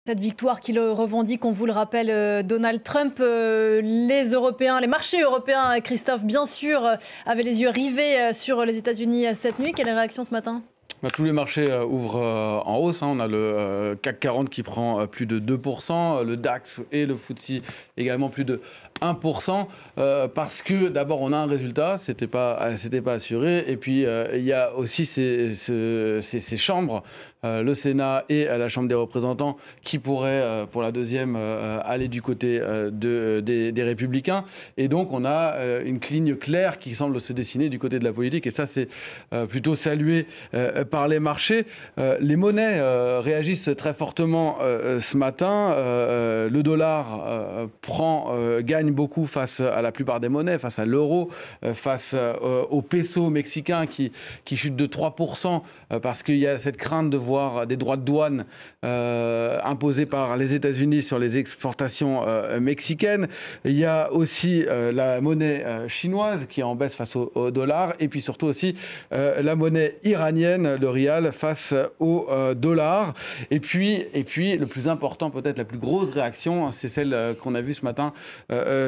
Cette victoire qu'il revendique, on vous le rappelle, Donald Trump, les Européens, les marchés européens, Christophe, bien sûr, avaient les yeux rivés sur les États-Unis cette nuit. Quelle est la réaction ce matin ? Tous les marchés ouvrent en hausse. On a le CAC 40 qui prend plus de 2%, le DAX et le FTSE également plus de 1%, parce que d'abord on a un résultat, c'était pas assuré, et puis il y a aussi ces chambres, le Sénat et la Chambre des représentants, qui pourraient pour la deuxième aller du côté des Républicains, et donc on a une ligne claire qui semble se dessiner du côté de la politique, et ça c'est plutôt salué par les marchés. Les monnaies réagissent très fortement ce matin. Le dollar gagne beaucoup face à la plupart des monnaies, face à l'euro, face au peso mexicain qui chute de 3% parce qu'il y a cette crainte de voir des droits de douane imposés par les États-Unis sur les exportations mexicaines. Il y a aussi la monnaie chinoise qui est en baisse face au dollar, et puis surtout aussi la monnaie iranienne, le rial, face au dollar. Et puis le plus important, peut-être la plus grosse réaction, c'est celle qu'on a vue ce matin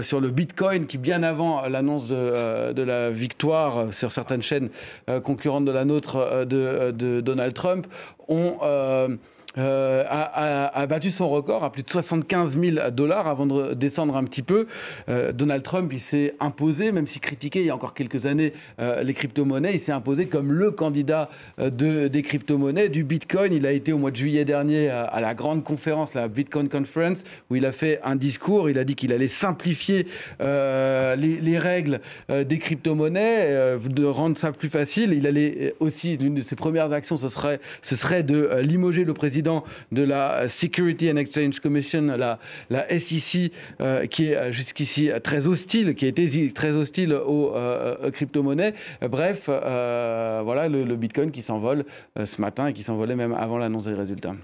sur le Bitcoin, qui bien avant l'annonce de la victoire sur certaines chaînes concurrentes de la nôtre de Donald Trump, a battu son record à plus de 75 000 $, avant de descendre un petit peu. Donald Trump, il s'est imposé, même s'il critiquait il y a encore quelques années les crypto-monnaies, il s'est imposé comme le candidat des crypto-monnaies, du Bitcoin. Il a été au mois de juillet dernier à la grande conférence, la Bitcoin Conference, où il a fait un discours. Il a dit qu'il allait simplifier les règles des crypto-monnaies, de rendre ça plus facile. Il allait aussi, l'une de ses premières actions, ce serait de limoger le président de la Security and Exchange Commission, la SEC, qui est jusqu'ici très hostile, qui a été très hostile aux crypto-monnaies. Bref, voilà le Bitcoin qui s'envole ce matin, et qui s'envolait même avant l'annonce des résultats.